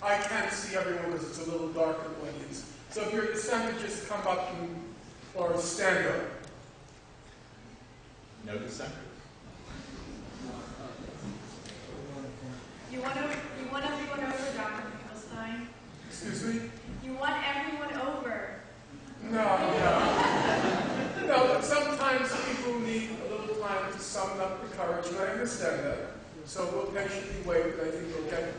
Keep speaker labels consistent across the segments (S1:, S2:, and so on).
S1: I can't see everyone because it's a little dark in the audience. So if you're at the center, just come up or stand up.
S2: No dissenters.
S3: You want everyone over, Dr. Finkelstein?
S1: Excuse me?
S3: You want everyone over?
S1: No, sometimes people need a little time to summon up the courage, and I understand that. So we'll patiently wait, and I think we'll get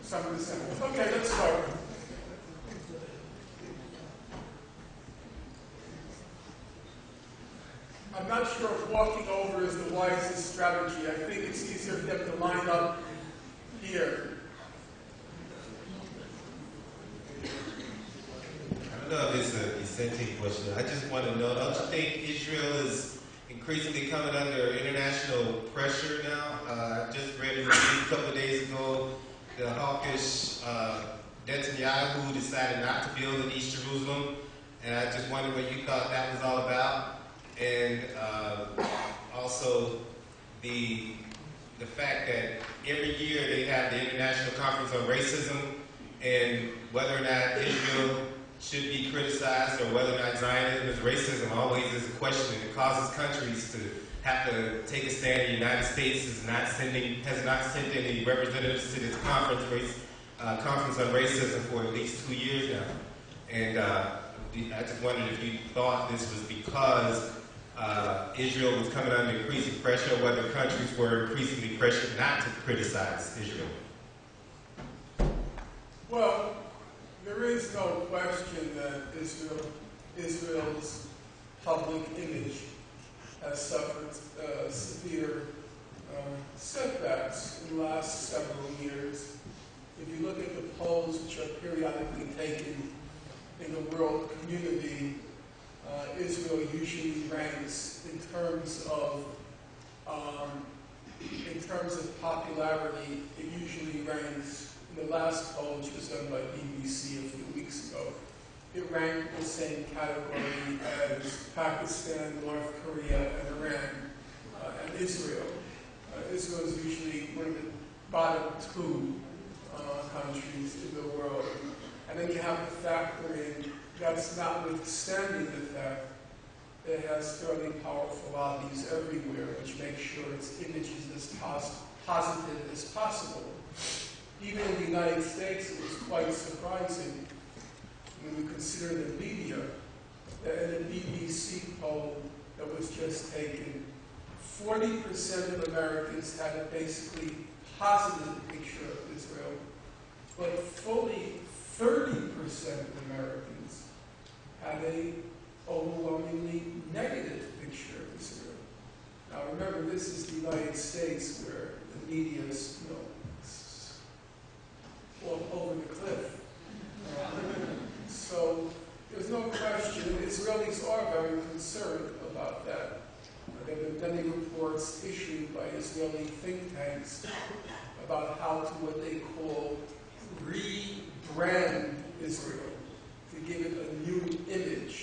S1: some of the samples. Okay, let's start. I'm not sure if walking over is the wisest strategy. I think it's easier for them to line up here.
S4: I don't know if it's an essential question. I just want to know, don't you think Israel is increasingly coming under international pressure now? I just read in the news a couple of days ago, the hawkish Netanyahu decided not to build in East Jerusalem, and I just wondered what you thought that was all about. And also the fact that every year they have the International Conference on Racism, and whether or not Israel should be criticized or whether or not Zionism is racism always is a question. It causes countries to have to take a stand. The United States has not sent any representatives to this conference on racism for at least 2 years now. And I just wondered if you thought this was because Israel was coming under increasing pressure, or whether countries were increasingly pressured not to criticize Israel.
S1: Well, there is no question that Israel's public image has suffered severe setbacks in the last several years. If you look at the polls which are periodically taken in the world community, Israel usually ranks in terms of popularity. It usually ranks in the last poll, which was done by BBC a few weeks ago. It ranked in the same category as Pakistan, North Korea, and Iran, and Israel. Israel is usually one of the bottom two countries in the world. And then you have to factor in, that's notwithstanding the fact that it has fairly powerful lobbies everywhere, which make sure its image is as positive as possible. Even in the United States, it was quite surprising when you consider the media, that in a BBC poll that was just taken, 40% of Americans had a basically positive picture of Israel, but fully 30% of Americans had a overwhelmingly negative picture of Israel. Now remember, this is the United States where the media is, over the cliff. So there's no question, Israelis are very concerned about that. There have been many reports issued by Israeli think tanks about how to what they call rebrand Israel, to give it a new image.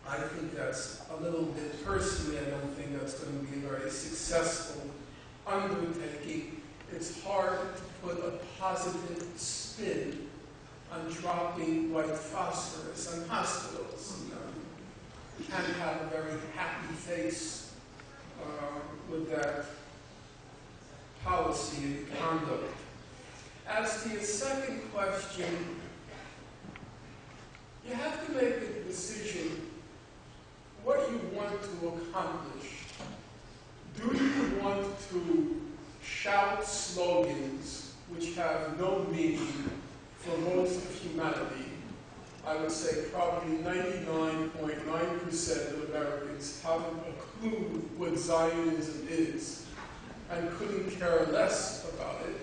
S1: I think that's a little bit, personally, I don't think that's going to be a very successful undertaking. It's hard to put a positive spin on dropping white phosphorus on hospitals. You can't have a very happy face with that policy and conduct. As to your second question, you have to make a decision what you want to accomplish. Do you want to shout slogans which have no meaning for most of humanity? I would say probably 99.9% of Americans haven't a clue what Zionism is and couldn't care less about it.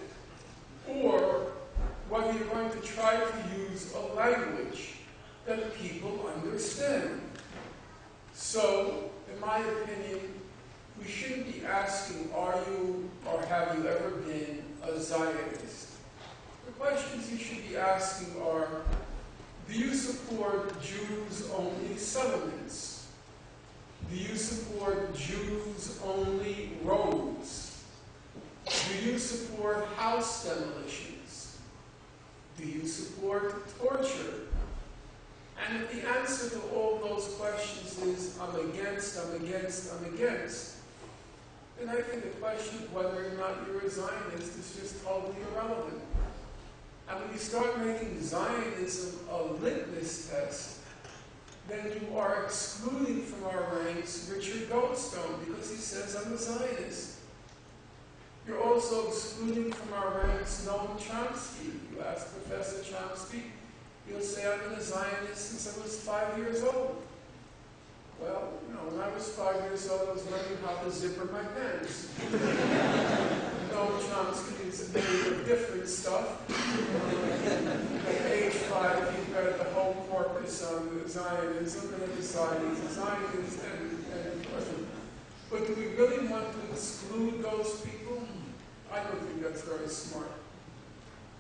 S1: Or whether you're going to try to use a language that people understand. So, in my opinion, we shouldn't be asking, are you or have you ever been a Zionist? The questions you should be asking are, do you support Jews-only settlements? Do you support Jews-only roads? Do you support house demolitions? Do you support torture? And if the answer to all those questions is, I'm against, then I think the question of whether or not you're a Zionist is just totally irrelevant. And when you start making Zionism a litmus test, then you are excluding from our ranks Richard Goldstone because he says I'm a Zionist. You're also excluding from our ranks Noam Chomsky. You ask Professor Chomsky, he'll say I've been a Zionist since I was 5 years old. Well, you know, when I was 5 years old, I was learning how to zipper my pants. Noam Chomsky is made of different stuff. At age 5, he read the whole corpus on Zionism and then decided he's a Zionist and question. But do we really want to exclude those people? I don't think that's very smart.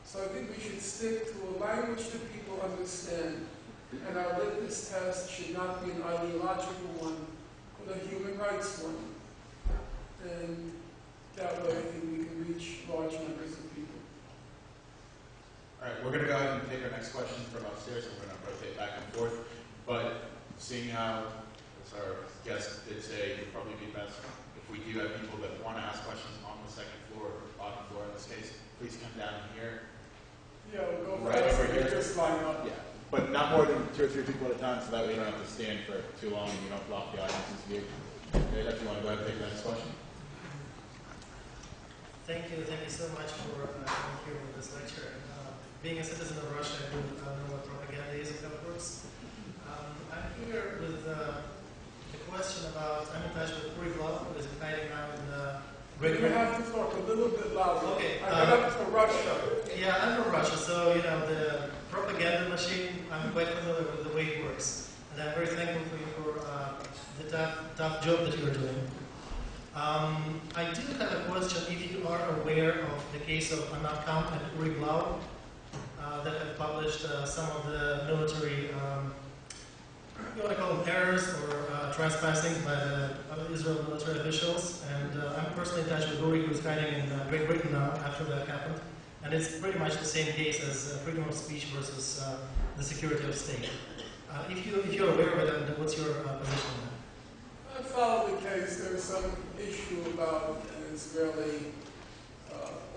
S1: So I think we should stick to a language that people understand. And our litmus test should not be an ideological one, but a human rights one. And that way I think we can reach large numbers of people.
S2: All right, we're going to go ahead and take our next question from upstairs, and we're going to rotate back and forth. But seeing how, as our guest did say, it would probably be best if we do have people that want to ask questions on the second floor, or bottom floor in this case, please come down here.
S1: Yeah, we'll go
S2: Right
S1: fast
S2: over
S1: and
S2: here.
S1: just line up.
S2: Yeah, but not more than 2 or 3 people at a time, so that way you don't have to stand for too long and you don't block the audience's view. Okay, if you want to go ahead and take the next question.
S5: Thank you so much for coming here with this lecture. Being a citizen of Russia, I do know what propaganda is, of course. I'm here with the question about, I'm in touch with Uri Glav, who is hiding now in Great
S1: You
S5: Britain.
S1: have to talk a little bit louder.
S5: Okay,
S1: I got up to Russia.
S5: Yeah, I'm from Russia, so you know the propaganda machine. I'm quite familiar with the way it works, and I'm very thankful for you for the tough job that you're doing. I do have a question. If you are aware of the case of Anat Kamp and Uri Blau that have published some of the military, you want to call them errors or trespassing by the Israel military officials, and I'm personally in touch with Uri, who's hiding in Great Britain now after that happened. And it's pretty much the same case as freedom of speech versus the security of state. If you're aware of it, then what's your position on that?
S1: I follow the case. There's some issue about an Israeli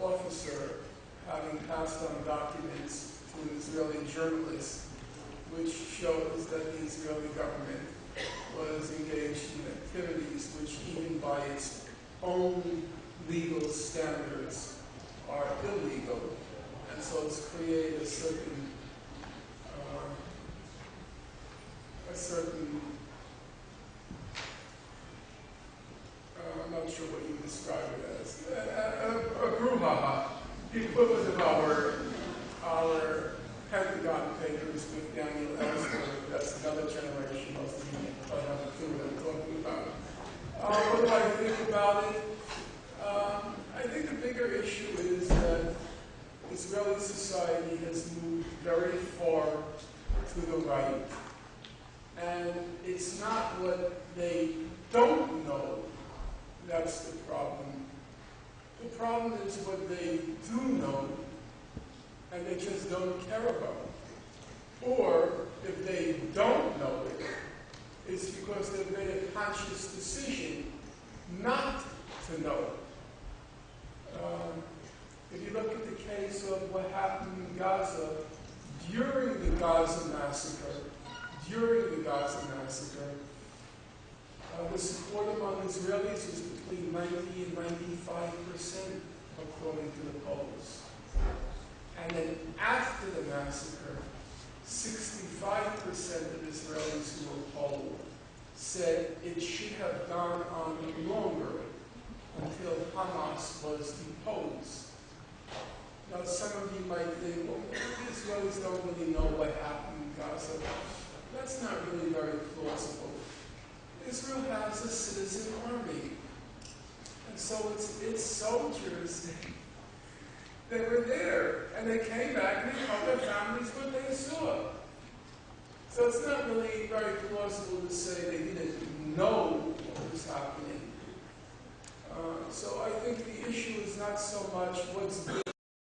S1: officer having passed on documents to an Israeli journalist, which shows that the Israeli government was engaged in activities which, even by its own legal standards, are illegal, and so it's created a certain I'm not sure what you describe it as, a brouhaha. The equivalent of our Pentagon papers with Daniel Ellsberg. That's another generation. Most of you probably have a clue what I'm talking about. What do I think about it? I think the bigger issue is that Israeli society has moved very far to the right. And it's not what they don't know that's the problem. The problem is what they do know and they just don't care about. Or if they don't know it, it's because they've made a conscious decision not to know it. If you look at the case of what happened in Gaza during the Gaza massacre, the support among Israelis was between 90 and 95%, according to the polls. And then after the massacre, 65% of Israelis who were polled said it should have gone on longer until Hamas was deposed. Now, some of you might think, well, the Israelis don't really know what happened in Gaza. That's not really very plausible. Israel has a citizen army. And so its soldiers, they were there, and they came back and they told their families what they saw. So it's not really very plausible to say they didn't know what was happening. So I think the issue is not so much what's good